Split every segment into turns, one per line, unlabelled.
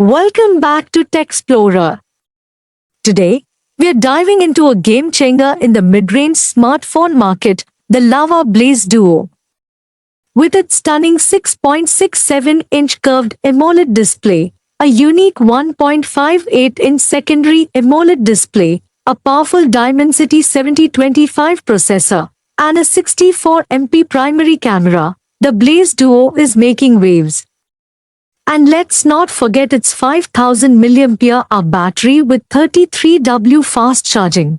Welcome back to Techsplorer. Today, we are diving into a game changer in the mid-range smartphone market, the Lava Blaze Duo. With its stunning 6.67-inch curved AMOLED display, a unique 1.58-inch secondary AMOLED display, a powerful Dimensity 7025 processor, and a 64MP primary camera, the Blaze Duo is making waves. And let's not forget its 5000 mAh battery with 33W fast charging.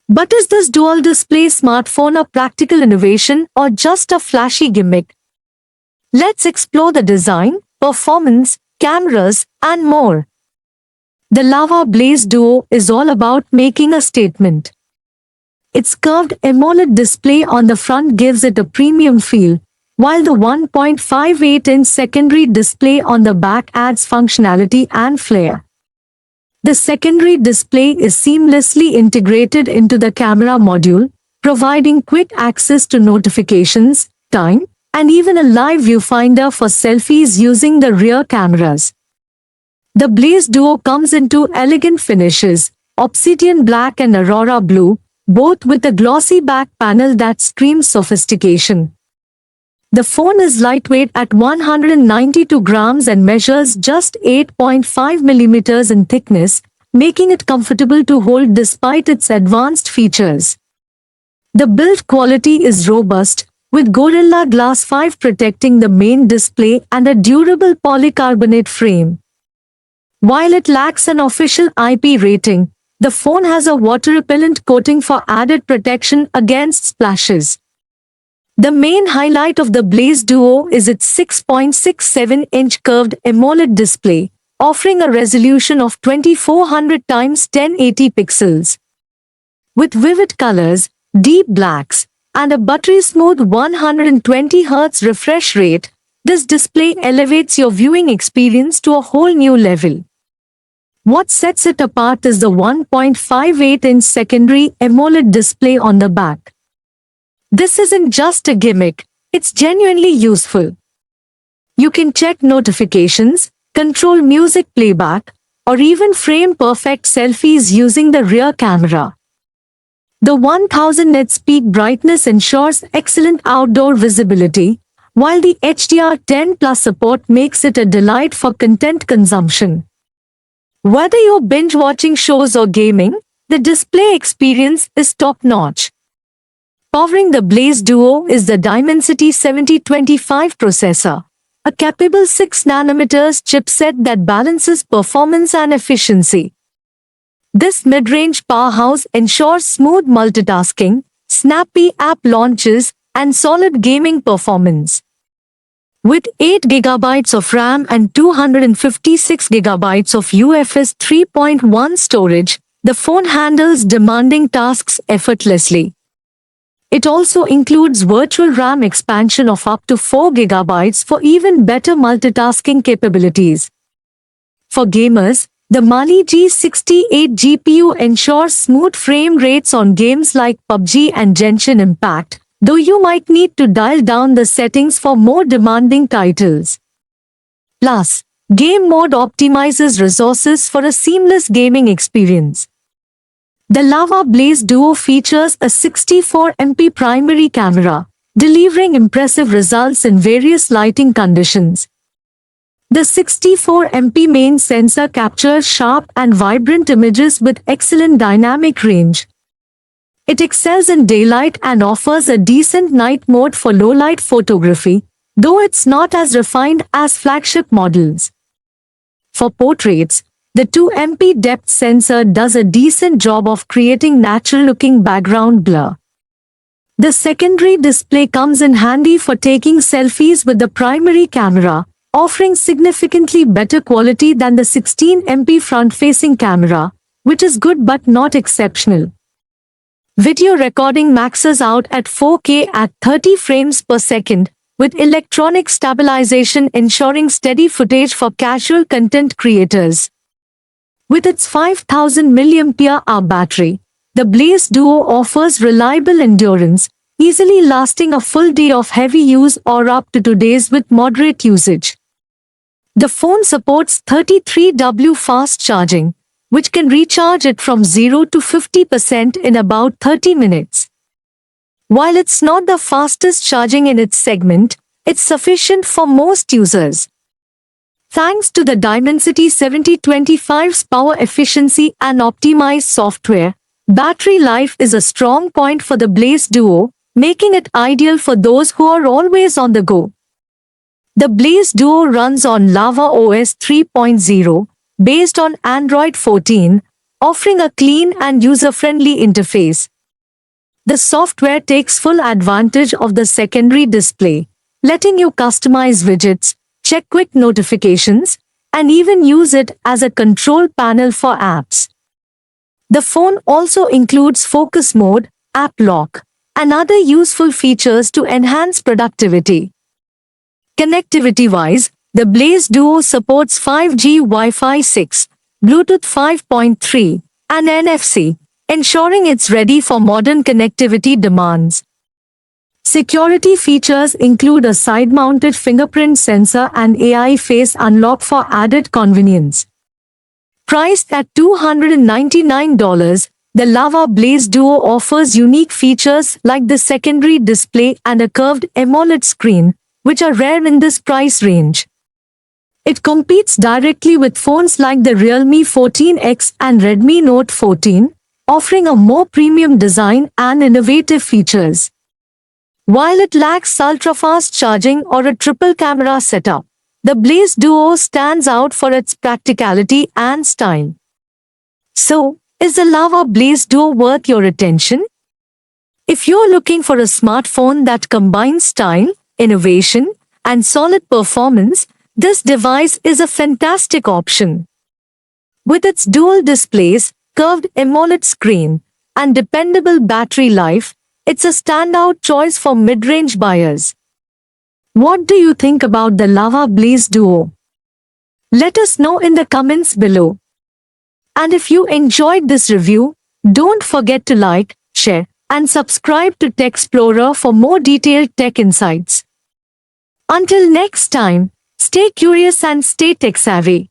But is this dual display smartphone a practical innovation or just a flashy gimmick? Let's explore the design, performance, cameras, and more. The Lava Blaze Duo is all about making a statement. Its curved AMOLED display on the front gives it a premium feel, while the 1.58-inch secondary display on the back adds functionality and flair. The secondary display is seamlessly integrated into the camera module, providing quick access to notifications, time, and even a live viewfinder for selfies using the rear cameras. The Blaze Duo comes in two elegant finishes, obsidian black and aurora blue, both with a glossy back panel that screams sophistication. The phone is lightweight at 192 grams and measures just 8.5 millimeters in thickness, making it comfortable to hold despite its advanced features. The build quality is robust, with Gorilla Glass 5 protecting the main display and a durable polycarbonate frame. While it lacks an official IP rating, the phone has a water-repellent coating for added protection against splashes. The main highlight of the Blaze Duo is its 6.67-inch curved AMOLED display, offering a resolution of 2400 x 1080 pixels. With vivid colors, deep blacks, and a buttery-smooth 120Hz refresh rate, this display elevates your viewing experience to a whole new level. What sets it apart is the 1.58-inch secondary AMOLED display on the back. This isn't just a gimmick, it's genuinely useful. You can check notifications, control music playback, or even frame perfect selfies using the rear camera. The 1000 nits peak brightness ensures excellent outdoor visibility, while the HDR10 Plus support makes it a delight for content consumption. Whether you're binge-watching shows or gaming, the display experience is top-notch. Powering the Blaze Duo is the Dimensity 7025 processor, a capable 6nm chipset that balances performance and efficiency. This mid-range powerhouse ensures smooth multitasking, snappy app launches, and solid gaming performance. With 8GB of RAM and 256GB of UFS 3.1 storage, the phone handles demanding tasks effortlessly. It also includes virtual RAM expansion of up to 4GB for even better multitasking capabilities. For gamers, the Mali G68 GPU ensures smooth frame rates on games like PUBG and Genshin Impact, though you might need to dial down the settings for more demanding titles. Plus, Game Mode optimizes resources for a seamless gaming experience. The Lava Blaze Duo features a 64MP primary camera, delivering impressive results in various lighting conditions. The 64MP main sensor captures sharp and vibrant images with excellent dynamic range. It excels in daylight and offers a decent night mode for low-light photography, though it's not as refined as flagship models. For portraits, the 2MP depth sensor does a decent job of creating natural-looking background blur. The secondary display comes in handy for taking selfies with the primary camera, offering significantly better quality than the 16MP front-facing camera, which is good but not exceptional. Video recording maxes out at 4K at 30 frames per second, with electronic stabilization ensuring steady footage for casual content creators. With its 5000 mAh battery, the Blaze Duo offers reliable endurance, easily lasting a full day of heavy use or up to 2 days with moderate usage. The phone supports 33W fast charging, which can recharge it from 0 to 50% in about 30 minutes. While it's not the fastest charging in its segment, it's sufficient for most users. Thanks to the Dimensity 7025's power efficiency and optimized software, battery life is a strong point for the Blaze Duo, making it ideal for those who are always on the go. The Blaze Duo runs on Lava OS 3.0, based on Android 14, offering a clean and user-friendly interface. The software takes full advantage of the secondary display, letting you customize widgets, check quick notifications, and even use it as a control panel for apps. The phone also includes focus mode, app lock, and other useful features to enhance productivity. Connectivity-wise, the Blaze Duo supports 5G Wi-Fi 6, Bluetooth 5.3, and NFC, ensuring it's ready for modern connectivity demands. Security features include a side-mounted fingerprint sensor and AI face unlock for added convenience. Priced at $299, the Lava Blaze Duo offers unique features like the secondary display and a curved AMOLED screen, which are rare in this price range. It competes directly with phones like the Realme 14X and Redmi Note 14, offering a more premium design and innovative features. While it lacks ultra-fast charging or a triple camera setup, the Blaze Duo stands out for its practicality and style. So, is the Lava Blaze Duo worth your attention? If you're looking for a smartphone that combines style, innovation, and solid performance, this device is a fantastic option. With its dual displays, curved AMOLED screen, and dependable battery life, it's a standout choice for mid-range buyers. What do you think about the Lava Blaze Duo? Let us know in the comments below. And if you enjoyed this review, don't forget to like, share, and subscribe to TechXplorer for more detailed tech insights. Until next time, stay curious and stay tech-savvy.